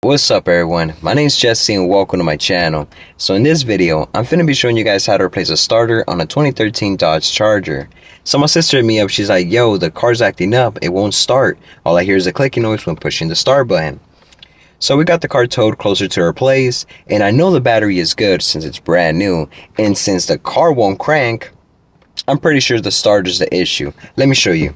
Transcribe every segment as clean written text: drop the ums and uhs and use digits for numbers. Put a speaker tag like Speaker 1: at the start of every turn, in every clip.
Speaker 1: What's up everyone, my name is Jesse and welcome to my channel. So in this video, I'm finna be showing you guys how to replace a starter on a 2013 Dodge Charger. So my sister hit me up, she's like, yo, the car's acting up, it won't start. All I hear is a clicking noise when pushing the start button. So we got the car towed closer to her place, and I know the battery is good since it's brand new, and since the car won't crank, I'm pretty sure the starter's the issue. Let me show you.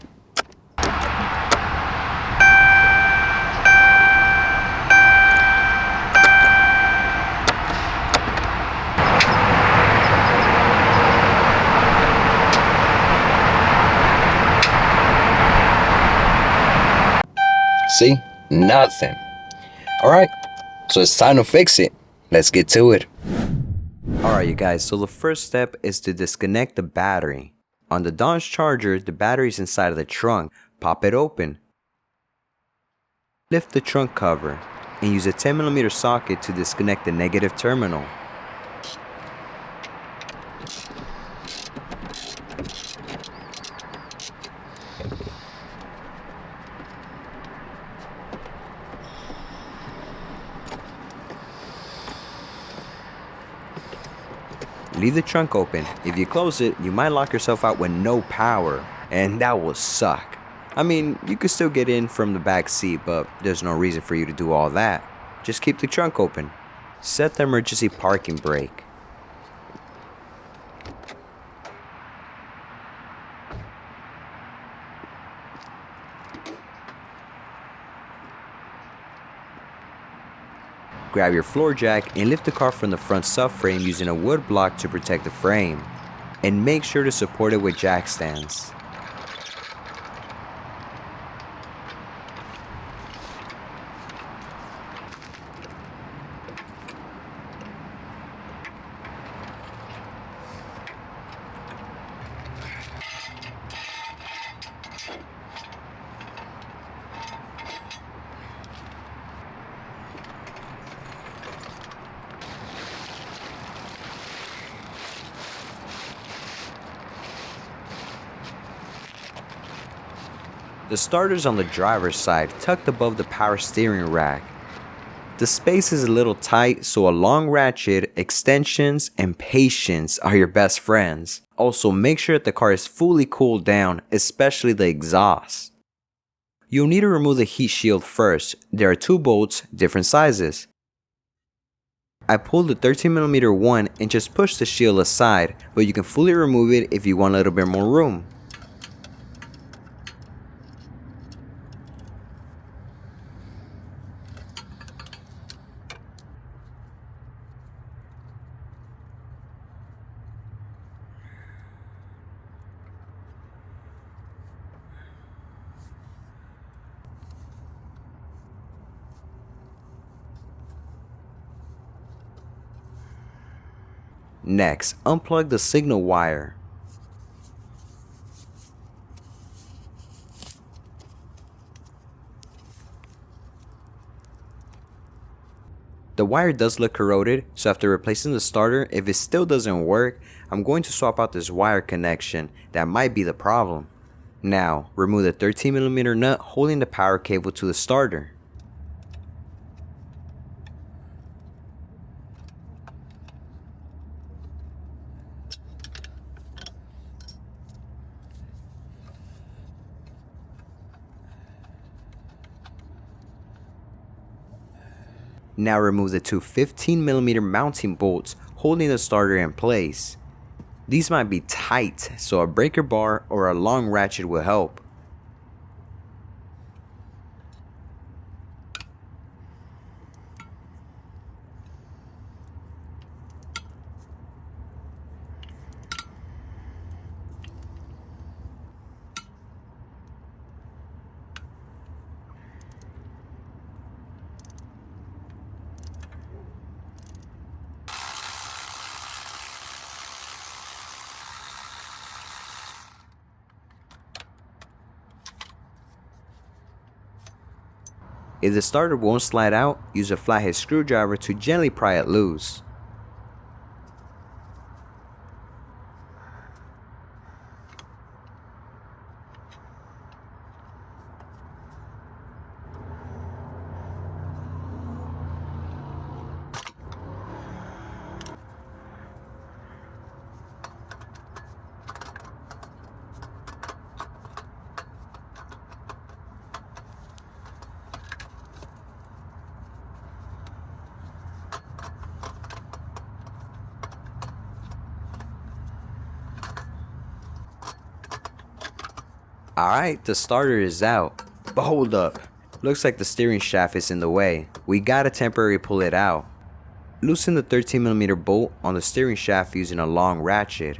Speaker 1: See? Nothing. Alright, so it's time to fix it. Let's get to it. Alright you guys, so the first step is to disconnect the battery. On the Dodge Charger, the battery is inside of the trunk. Pop it open. Lift the trunk cover and use a 10mm socket to disconnect the negative terminal. Leave the trunk open. If you close it, you might lock yourself out with no power, and that will suck. I mean, you could still get in from the back seat, but there's no reason for you to do all that. Just keep the trunk open. Set the emergency parking brake. Grab your floor jack and lift the car from the front subframe using a wood block to protect the frame. And make sure to support it with jack stands. The starter's on the driver's side, tucked above the power steering rack. The space is a little tight, so a long ratchet, extensions, and patience are your best friends. Also, make sure that the car is fully cooled down, especially the exhaust. You'll need to remove the heat shield first. There are two bolts, different sizes. I pulled the 13mm one and just pushed the shield aside, but you can fully remove it if you want a little bit more room. Next, unplug the signal wire. The wire does look corroded, so after replacing the starter, if it still doesn't work, I'm going to swap out this wire connection. That might be the problem. Now, remove the 13mm nut holding the power cable to the starter. Now remove the two 15mm mounting bolts holding the starter in place. These might be tight, so a breaker bar or a long ratchet will help. If the starter won't slide out, use a flathead screwdriver to gently pry it loose. Alright, the starter is out. But hold up. Looks like the steering shaft is in the way. We gotta temporarily pull it out. Loosen the 13mm bolt on the steering shaft using a long ratchet.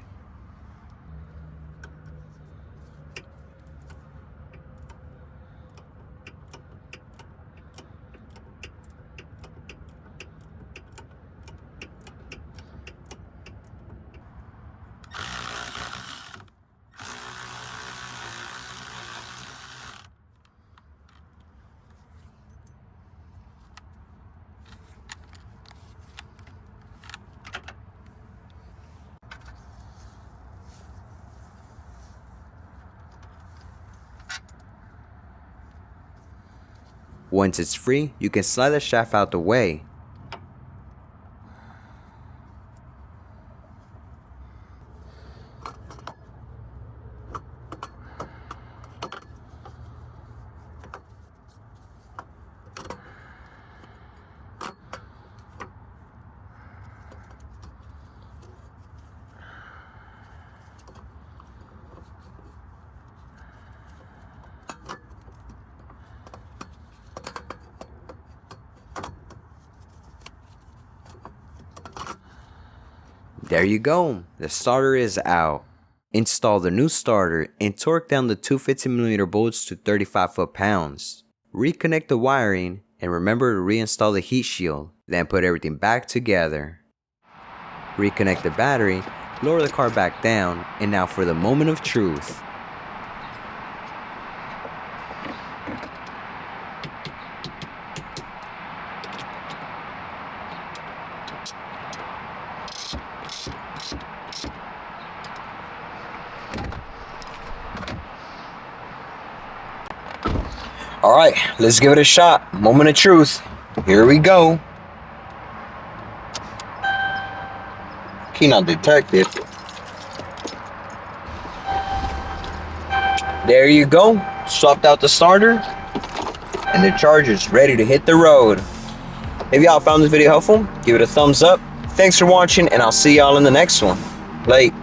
Speaker 1: Once it's free, you can slide the shaft out the way. There you go, the starter is out. Install the new starter and torque down the two 15mm bolts to 35 foot-pounds. Reconnect the wiring and remember to reinstall the heat shield, then put everything back together. Reconnect the battery, lower the car back down, and now for the moment of truth. Alright, let's give it a shot. Moment of truth. Here we go. Key not detected. There you go. Swapped out the starter. And the Charger's ready to hit the road. If y'all found this video helpful, give it a thumbs up. Thanks for watching, and I'll see y'all in the next one. Late.